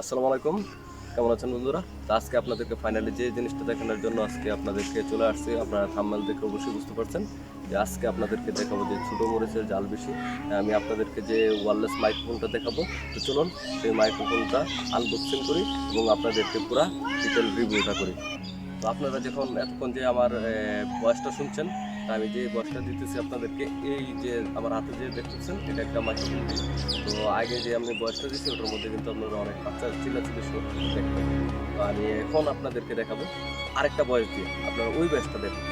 আসসালামু আলাইকুম, কেমন আছেন বন্ধুরা? তো আজকে আপনাদেরকে ফাইনালি যে জিনিসটা দেখানোর জন্য আজকে আপনাদেরকে চলে আসছি, আপনারা থাম্বনেল দেখে অবশ্যই বুঝতে পারছেন যে আজকে আপনাদেরকে দেখাবো যে ছোটো মরিচের জাল বেশি। আমি আপনাদেরকে যে ওয়্যারলেস মাইক্রোফোনটা দেখাবো, তো চলুন সেই মাইক্রোফোনটা আনবক্সিং করি এবং আপনাদেরকে পুরা ডিটেল রিভিউটা করি। তো আপনারা যখন এতক্ষণ যে আমার ভয়েসটা শুনছেন, তা আমি যে ভয়েসটা দিতেছি আপনাদেরকে, এই যে আমার হাতে যে দেখতেছেন এটা একটা মাইক্রোফোন। তো আগে যে আমি ভয়েসটা দিচ্ছি ওটার মধ্যে কিন্তু আপনারা অনেক বাচ্চা চিল্লাচিল্লি দেখবেন। তো আমি এখন আপনাদেরকে দেখাবো আরেকটা ভয়েস দিয়ে, আপনারা ওই ভয়েসটা দেখুন।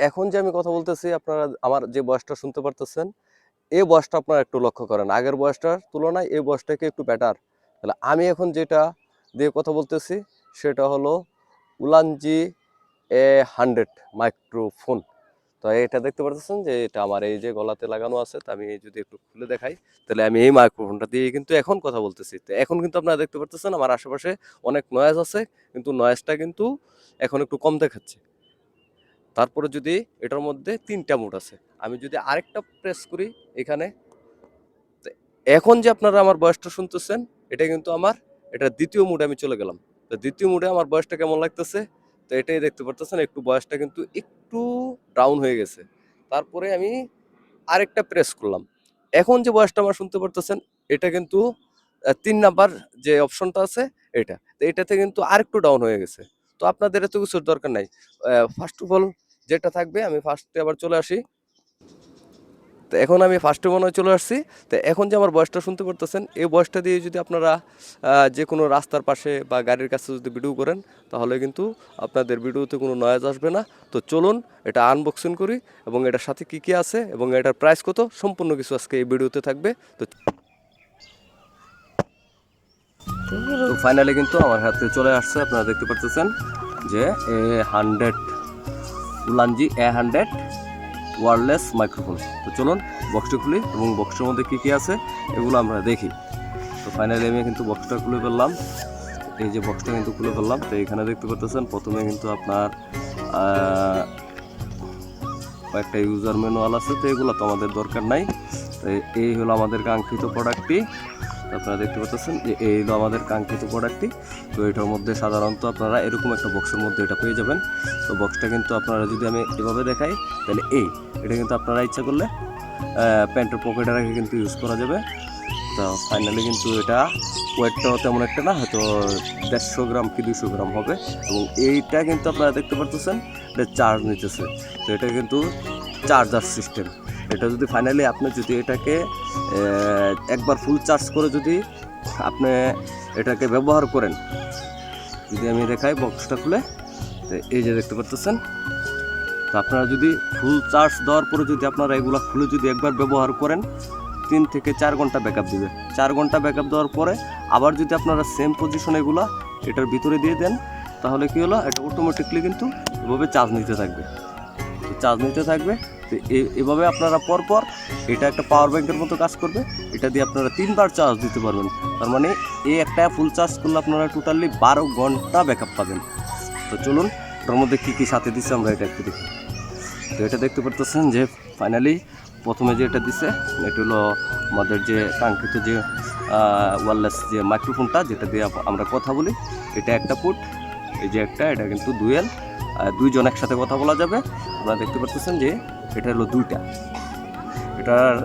এখন যে আমি কথা বলতেছি আপনারা আমার যে ভয়েসটা শুনতে পারতেছেন, এই ভয়েসটা আপনারা একটু লক্ষ্য করেন, আগের ভয়েসটার তুলনায় এই ভয়েসটাকে একটু বেটার। তাহলে আমি এখন যেটা দিয়ে কথা বলতেছি সেটা হলো উলানজি A100 মাইক্রোফোন। তো এটা দেখতে পারতেছেন যে এটা আমার এই যে গলাতে লাগানো আছে। তো আমি যদি একটু খুলে দেখাই, তাহলে আমি এই মাইক্রোফোনটা দিয়ে কিন্তু এখন কথা বলতেছি। তো এখন কিন্তু আপনারা দেখতে পারতেছেন আমার আশেপাশে অনেক নয়েজ আছে, কিন্তু নয়েজটা কিন্তু এখন একটু কম দেখাচ্ছে। তারপরে যদি এটার মধ্যে ৩টা মোড আছে, আমি যদি আরেকটা প্রেস করি এখানে, তো এখন যে আপনারা আমার ভয়েসটা শুনতেছেন এটা কিন্তু আমার এটা দ্বিতীয় মোডে আমি চলে গেলাম। তো দ্বিতীয় মোডে আমার ভয়েসটা কেমন লাগতেছে, তো এটাই দেখতে পারতেছেন একটু ভয়েসটা কিন্তু একটু ডাউন হয়ে গেছে। তারপরে আমি আরেকটা প্রেস করলাম, এখন যে ভয়েসটা আমার শুনতে পারতেছেন এটা কিন্তু ৩ নাম্বার যে অপশনটা আছে এটা, তো এটাতে কিন্তু আরেকটু ডাউন হয়ে গেছে। তো আপনাদের এত কিছুর দরকার নাই। ফার্স্ট অফ অল যেটা থাকবে, আমি ফার্স্টে আবার চলে আসি। তো এখন আমি ফার্স্টে মনে হয় চলে আসছি। তো এখন যে আমার ভয়েসটা শুনতে পারতেছেন, এই ভয়েসটা দিয়ে যদি আপনারা যে কোনো রাস্তার পাশে বা গাড়ির কাছে যদি ভিডিও করেন, তাহলে কিন্তু আপনাদের ভিডিওতে কোনো নয়েজ আসবে না। তো চলুন এটা আনবক্সিং করি এবং এটার সাথে কী কী আছে এবং এটার প্রাইস কত, সম্পূর্ণ কিছু আজকে এই ভিডিওতে থাকবে। তো ফাইনালি কিন্তু আমার হাতে চলে আসছে, আপনারা দেখতে পারতেছেন যে A100 Ulanzi A100 wireless microphone. তো চলুন বক্সটা খুলি এবং বক্সের মধ্যে কী কী আছে এগুলো আমরা দেখি। তো ফাইনালি আমি কিন্তু বক্সটা খুলে ফেললাম, এই যে বক্সটা কিন্তু খুলে ফেললাম। তো এখানে দেখতে পাচ্ছেন প্রথমে কিন্তু আপনার কয়েকটা ইউজার ম্যানুয়াল আছে, তো এগুলো তো আমাদের দরকার নাই। তো এই হলো আমাদের কাঙ্ক্ষিত প্রোডাক্টটি। আপনারা দেখতে পাচ্ছেন যে এই হলো আমাদের কাঙ্ক্ষিত প্রোডাক্টটি। তো এটার মধ্যে সাধারণত আপনারা এরকম একটা বক্সের মধ্যে এটা পেয়ে যাবেন। তো বক্সটা কিন্তু আপনারা যদি আমি এভাবে দেখাই, তাহলে এটা কিন্তু আপনারা ইচ্ছা করলে প্যান্টের পকেটে রেখে কিন্তু ইউজ করা যাবে। তো ফাইনালি কিন্তু এটা ওয়েটটাও তেমন একটা না, হয়তো 150 গ্রাম কি 200 গ্রাম হবে। এবং এইটা কিন্তু আপনারা দেখতে পারতেছেন এটা চার্জ নিতেছে। তো এটা কিন্তু চার্জার সিস্টেম। এটা যদি ফাইনালি আপনি যদি এটাকে একবার ফুল চার্জ করে যদি আপনি এটাকে ব্যবহার করেন, যদি আমি দেখাই বক্সটা খুলে, তো এই যে দেখতে পারতেছেন। তো আপনারা যদি ফুল চার্জ দেওয়ার পরে যদি আপনারা এগুলো খুলে যদি একবার ব্যবহার করেন, 3 থেকে 4 ঘন্টা ব্যাকআপ দিবে। 4 ঘন্টা ব্যাকআপ দেওয়ার পরে আবার যদি আপনারা সেম পজিশনে এগুলো এটার ভিতরে দিয়ে দেন, তাহলে কি হলো, এটা অটোমেটিকলি কিন্তু এভাবে চার্জ নিতে থাকবে। তো চার্জ নিতে থাকবে। তো এভাবে আপনারা পরপর এটা একটা পাওয়ার ব্যাংকের মতো কাজ করবে। এটা দিয়ে আপনারা 3বার চার্জ দিতে পারবেন। তার মানে এই একটা ফুল চার্জ করলে আপনারা টোটালি 12 ঘন্টা ব্যাকআপ পাবেন। তো চলুন ওটার মধ্যে কী কী সাথে দিচ্ছে আমরা এটা একটু দেখি। তো এটা দেখতে পারতেছেন যে ফাইনালি প্রথমে যে এটা দিছে, এটা হলো আমাদের যে কাঙ্ক্ষিত যে ওয়্যারলেস যে মাইক্রোফোনটা, যেটা দিয়ে আমরা কথা বলি। এটা একটা পুট, এই যে একটা, এটা কিন্তু ডুয়েল, দুইজন একসাথে কথা বলা যাবে। আপনারা দেখতে পারতেছেন যে এটা হলো 2টা। এটার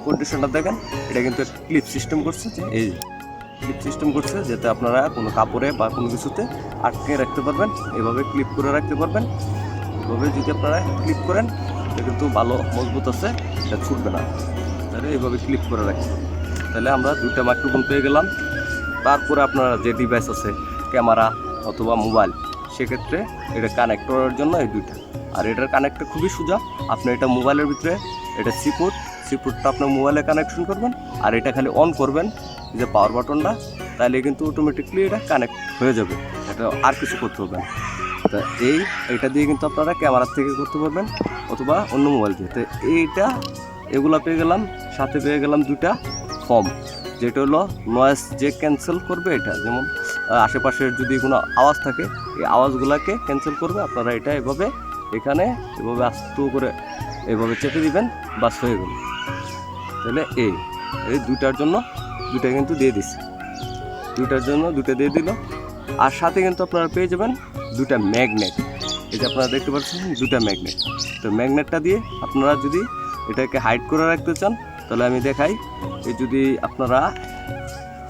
কন্ডিশনটা দেখেন, এটা কিন্তু ক্লিপ সিস্টেম করছে, যে এই ক্লিপ সিস্টেম করছে, যাতে আপনারা কোনো কাপড়ে বা কোনো কিছুতে আটকে রাখতে পারবেন। এভাবে ক্লিপ করে রাখতে পারবেন। এভাবে যদি আপনারা ক্লিক করেন, এটা কিন্তু ভালো মজবুত আছে, এটা ছুটবে না। তাহলে এইভাবে ক্লিক করে রাখবেন। তাহলে আমরা 2টা মাইক্রোফোন পেয়ে গেলাম। তারপরে আপনারা যে ডিভাইস আছে, ক্যামেরা অথবা মোবাইল, সেক্ষেত্রে এটা কানেক্ট করার জন্য এই 2টা। আর এটার কানেক্টটা খুবই সোজা। আপনি এটা মোবাইলের ভিতরে এটা সিপুটটা আপনার মোবাইলে কানেকশন করবেন, আর এটা খালি অন করবেন, যে পাওয়ার বাটনটা, তাহলে কিন্তু অটোমেটিকলি এটা কানেক্ট হয়ে যাবে। এটা আর কিছু করতে হবে না। তো এইটা দিয়ে কিন্তু আপনারা ক্যামেরার থেকে করতে পারবেন অথবা অন্য মোবাইল দিয়ে। তো এগুলো পেয়ে গেলাম। সাথে পেয়ে গেলাম 2টা ফর্ম, যেটা হলো নয়েজ যে ক্যান্সেল করবে। এটা যেমন আশেপাশের যদি কোনো আওয়াজ থাকে, এই আওয়াজগুলোকে ক্যান্সেল করবে। আপনারা এটা এভাবে এখানে এভাবে আস্তে করে এভাবে চেপে দিবেন, বাস হয়ে গেল। তাহলে এই 2টার জন্য 2টা কিন্তু দিয়ে দিচ্ছি। দুইটার জন্য দুইটা দিয়ে দিল। আর সাথে কিন্তু আপনারা পেয়ে যাবেন দুটা ম্যাগনেট। এই যে আপনারা দেখতে পাচ্ছেন দুটা ম্যাগনেট। তো ম্যাগনেটটা দিয়ে আপনারা যদি এটাকে হাইড করে রাখতে চান তাহলে আমি দেখাই। এই যদি আপনারা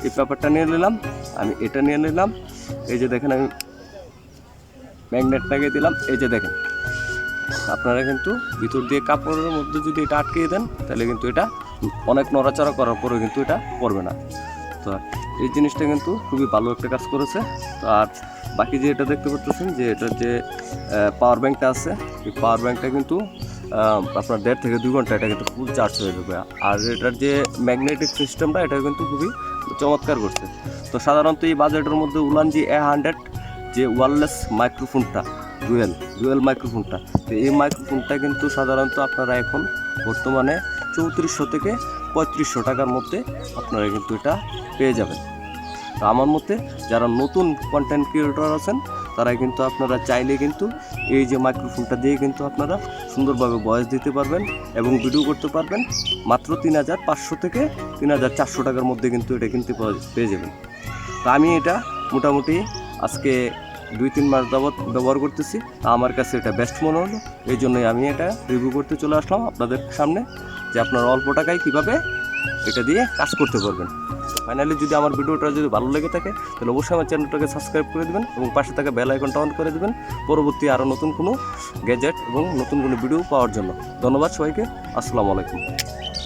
এই পেপারটা নিয়ে নিলাম, আমি এটা নিয়ে নিলাম, এই যে দেখেন আমি ম্যাগনেটটাকে দিলাম, এই যে দেখেন আপনারা কিন্তু ভিতর দিয়ে কাপড়ের মধ্যে যদি এটা আটকিয়ে দেন তাহলে কিন্তু এটা অনেক নড়াচড়া করার পরেও কিন্তু এটা পড়বে না। তো এই জিনিসটা কিন্তু খুবই ভালো একটা কাজ করেছে। তো আর বাকি যে এটা দেখতে পাচ্ছেন যে এটার যে পাওয়ার ব্যাঙ্কটা আছে, এই পাওয়ার ব্যাঙ্কটা কিন্তু আপনার 1.5 থেকে 2 ঘন্টা এটা কিন্তু ফুল চার্জ হয়ে যাবে। আর এটার যে ম্যাগনেটিক সিস্টেমটা এটা কিন্তু খুবই চমৎকার করছে। তো সাধারণত এই বাজেটের মধ্যে উলানজি A100 যে ওয়্যারলেস মাইক্রোফোনটা, ডুয়েল মাইক্রোফোনটা, তো এই মাইক্রোফোনটা কিন্তু সাধারণত আপনারা এখন বর্তমানে 3400 থেকে 3500 টাকার মধ্যে আপনারা কিন্তু এটা পেয়ে যাবেন। তো আমার মতে যারা নতুন কন্টেন্ট ক্রিয়েটর আছেন তারা কিন্তু আপনারা চাইলে কিন্তু এই যে মাইক্রোফোনটা দিয়ে কিন্তু আপনারা সুন্দরভাবে ভয়েস দিতে পারবেন এবং ভিডিও করতে পারবেন। মাত্র 3500 থেকে 3400 টাকার মধ্যে কিন্তু এটা কিনতে পেয়ে যাবেন। তো আমি এটা মোটামুটি আজকে 2-3 মাস যাবৎ ব্যবহার করতেছি। আমার কাছে এটা বেস্ট মনে হলো, এই জন্যই আমি এটা রিভিউ করতে চলে আসলাম আপনাদের সামনে যে আপনারা অল্প টাকায় কীভাবে এটা দিয়ে কাজ করতে পারবেন। ফাইনালি যদি আমার ভিডিওটা যদি ভালো লেগে থাকে তাহলে অবশ্যই আমার চ্যানেলটাকে সাবস্ক্রাইব করে দেবেন এবং পাশে থাকা বেল আইকনটা অন করে দেবেন পরবর্তী আরও নতুন কোনো গ্যাজেট এবং নতুন কোনো ভিডিও পাওয়ার জন্য। ধন্যবাদ সবাইকে। আসসালামু আলাইকুম।